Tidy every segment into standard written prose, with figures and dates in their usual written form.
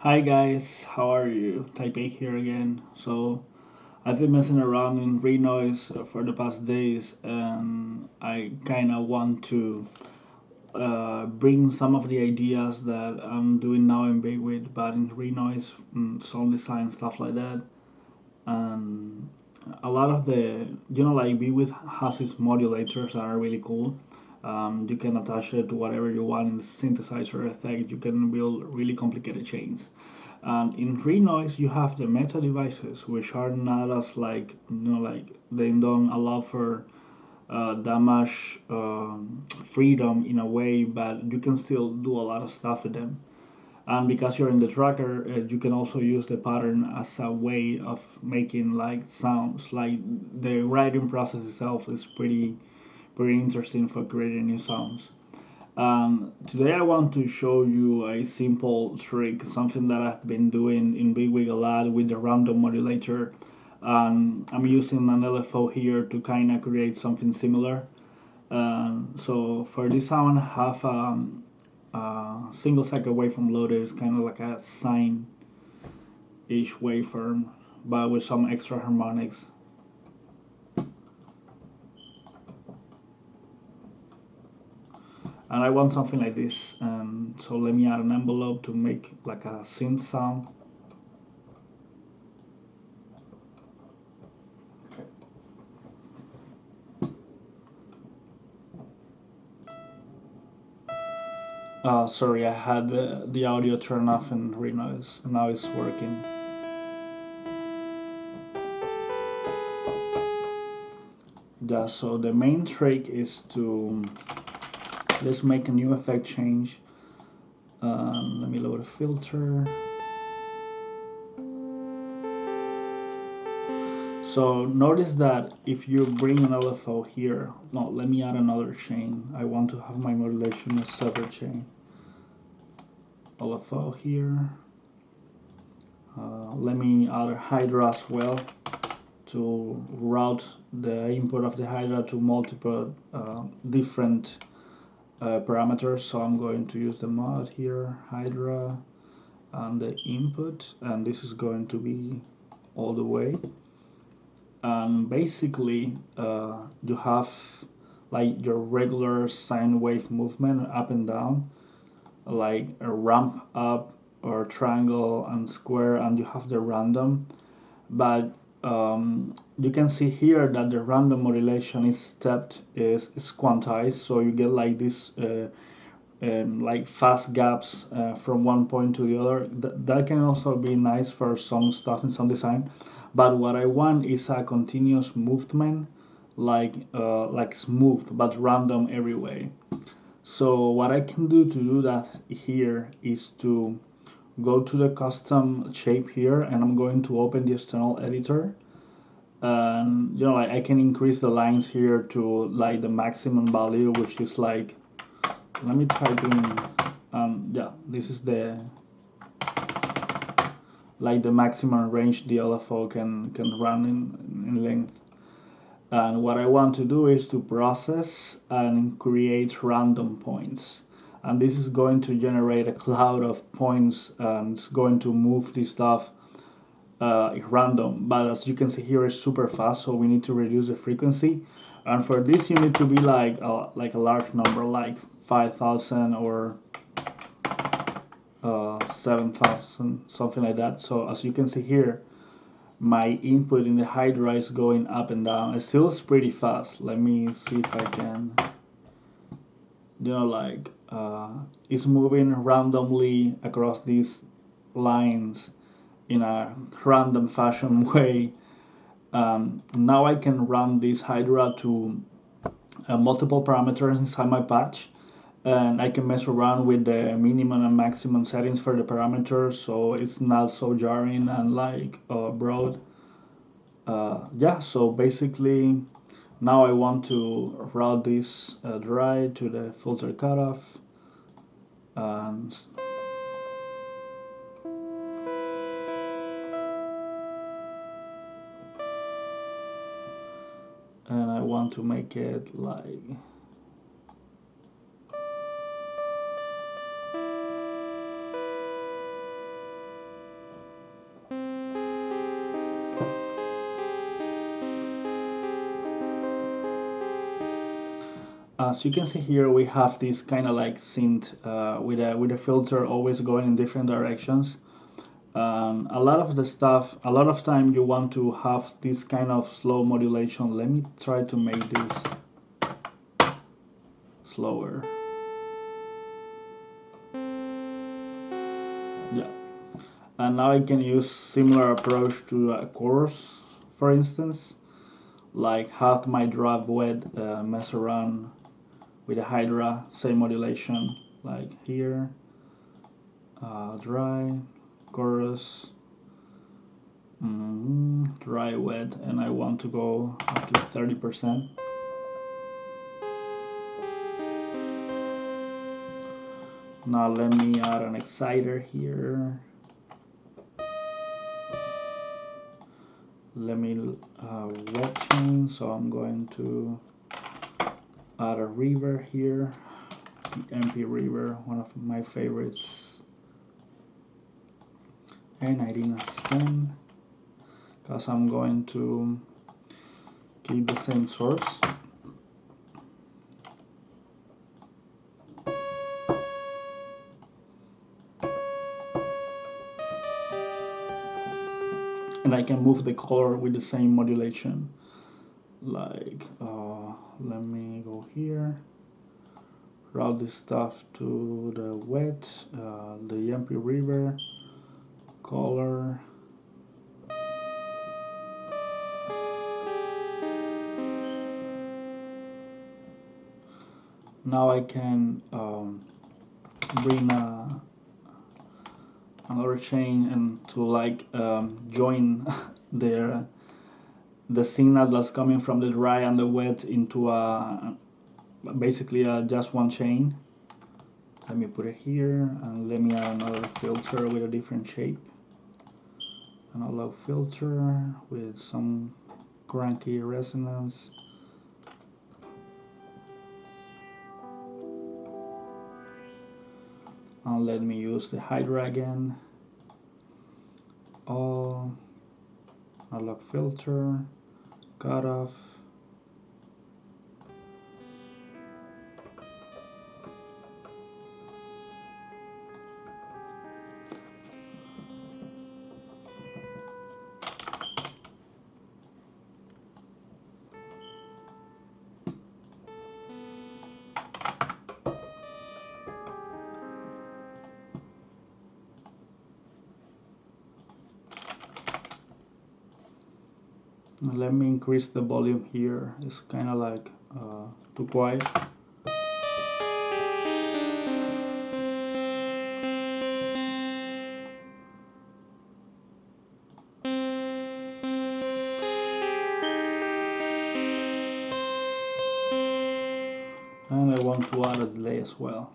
Hi guys, how are you? Taipei here again. I've been messing around in Renoise for the past days, and I kind of want to bring some of the ideas that I'm doing now in Bigwit, but in Renoise, sound design stuff like that. And a lot of like Bigwit has its modulators that are really cool. You can attach it to whatever you want in the synthesizer effect. You can build really complicated chains. And in Renoise, you have the meta devices, which are not as like they don't allow for that much freedom in a way, but you can still do a lot of stuff with them. And because you're in the tracker, you can also use the pattern as a way of making like sounds. Like the writing process itself is pretty interesting for creating new sounds. Today I want to show you a simple trick, something that I've been doing in Bigwig a lot with the random modulator. I'm using an LFO here to kind of create something similar. So for this sound, I have a single cycle waveform loaded. It's kind of like a sine-ish waveform, but with some extra harmonics. And I want something like this, and so let me add an envelope to make like a synth sound. Sorry, I had the audio turned off in Renoise, and now it's working. Yeah, so the main trick is to let's make a new effect change. Let me load a filter. So notice that if you bring an LFO here, no, let me add another chain. I want to have my modulation as separate chain. LFO here. Let me add a hydra as well to route the input of the hydra to multiple different parameters. So I'm going to use the mod here, hydra, and the input, and this is going to be all the way. And basically, you have like your regular sine wave movement up and down, like a ramp up or triangle and square, and you have the random. But you can see here that the random modulation is stepped, is quantized, so you get like this like fast gaps from one point to the other. That can also be nice for some stuff in some design, but what I want is a continuous movement, like smooth but random every way. So what I can do to do that here is to go to the custom shape here, and I'm going to open the external editor, and like I can increase the lines here to like the maximum value, which is like, let me type in, yeah, this is the like the maximum range the LFO can run in length. And what I want to do is to process and create random points, and this is going to generate a cloud of points, and it's going to move this stuff random. But as you can see here, it's super fast, so we need to reduce the frequency. And for this, you need to be like a large number, like 5,000 or 7,000, something like that. So as you can see here, my input in the hydra is going up and down. It still is pretty fast. Let me see if I can, like it's moving randomly across these lines in a random fashion way. Now I can run this hydra to multiple parameters inside my patch, and I can mess around with the minimum and maximum settings for the parameters, so it's not so jarring and like broad. Yeah, so basically now I want to route this dry to the filter cutoff, and I want to make it like, As you can see here, we have this kind of like synth with a filter always going in different directions. A lot of the stuff, a lot of time you want to have this kind of slow modulation. Let me try to make this slower. Yeah. And now I can use similar approach to a chorus, for instance, like have my drop wet, mess around with a hydra, same modulation, like here, dry, chorus, dry wet, and I want to go up to 30%. Now let me add an exciter here. Let me wet chain, so I'm going to add a reverb here, the MP reverb, one of my favorites, and I didn't send because I'm going to keep the same source. And I can move the color with the same modulation. Like, let me go here, route this stuff to the wet, the MP reverb, color. Now I can bring another chain and to like join the signal that's coming from the dry and the wet into basically just one chain. Let me put it here and let me add another filter with a different shape. Analog filter with some cranky resonance. And let me use the hydra again. All analog filter, cutoff. Let me increase the volume here. It's kind of like too quiet. And I want to add a delay as well.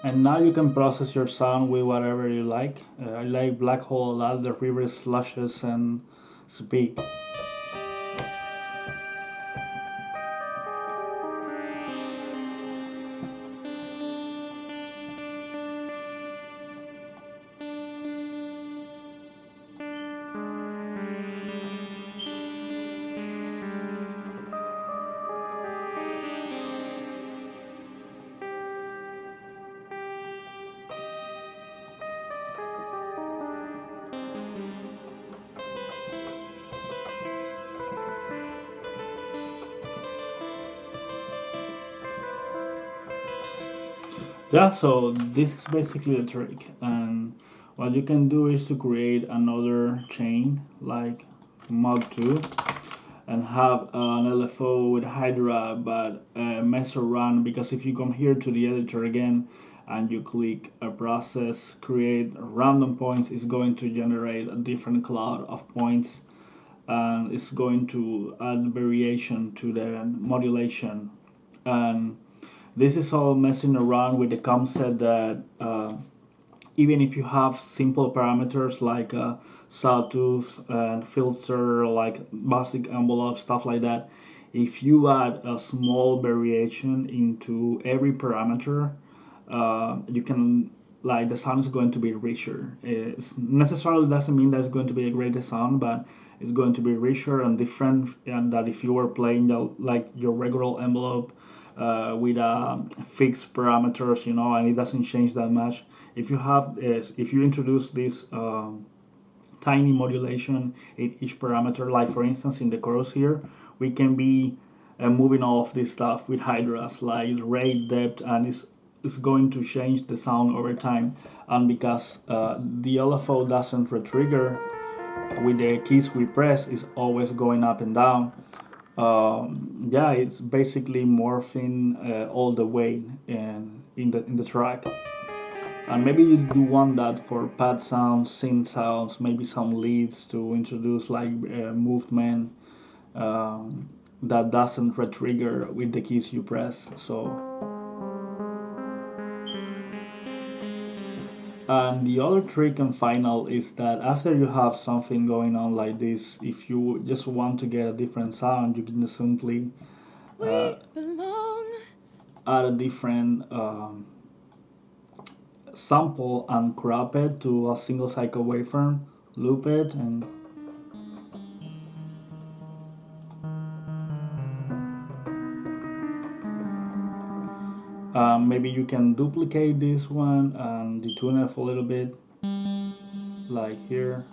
And now you can process your sound with whatever you like. I like Black Hole a lot, the reverb slashes and speak. Yeah, so this is basically the trick. And what you can do is to create another chain like mod 2 and have an LFO with hydra, but mess around, because if you come here to the editor again and you click a process create random points, it's going to generate a different cloud of points. and it's going to add variation to the modulation. And this is all messing around with the concept that even if you have simple parameters like sawtooth and filter, like basic envelope, stuff like that, if you add a small variation into every parameter, you can, like, the sound is going to be richer. It necessarily doesn't mean that it's going to be a greater sound, but it's going to be richer and different. And that if you were playing like your regular envelope with fixed parameters, and it doesn't change that much. If you introduce this tiny modulation in each parameter, like for instance in the chorus here, we can be moving all of this stuff with hydras like rate, depth, and it's going to change the sound over time. And because the LFO doesn't retrigger with the keys we press, is always going up and down. Yeah, it's basically morphing all the way in the track. And maybe you do want that for pad sounds, synth sounds, maybe some leads to introduce like movement that doesn't retrigger with the keys you press. And the other trick and final is that after you have something going on like this, if you just want to get a different sound, you can just simply add a different sample and crop it to a single cycle waveform, loop it, and maybe you can duplicate this one and detune it a little bit, like here.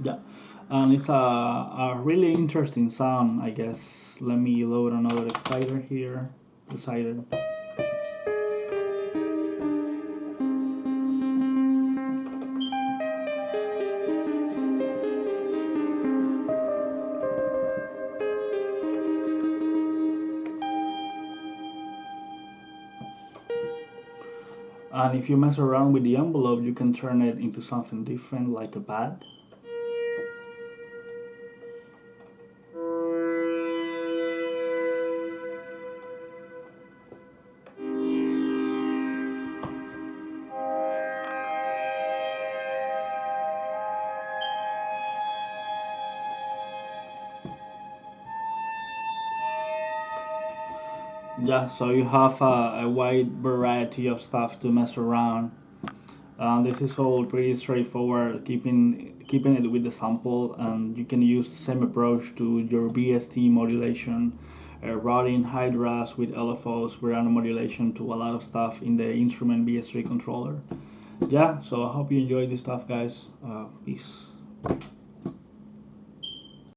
Yeah, and it's a really interesting sound, I guess. Let me load another exciter here. Exciter. And if you mess around with the envelope, you can turn it into something different, like a pad. Yeah, so you have a wide variety of stuff to mess around. This is all pretty straightforward, keeping it with the sample, and you can use the same approach to your VST modulation, routing hydras with LFOs, random modulation to a lot of stuff in the instrument VS3 controller. Yeah, so I hope you enjoyed this stuff, guys. Peace.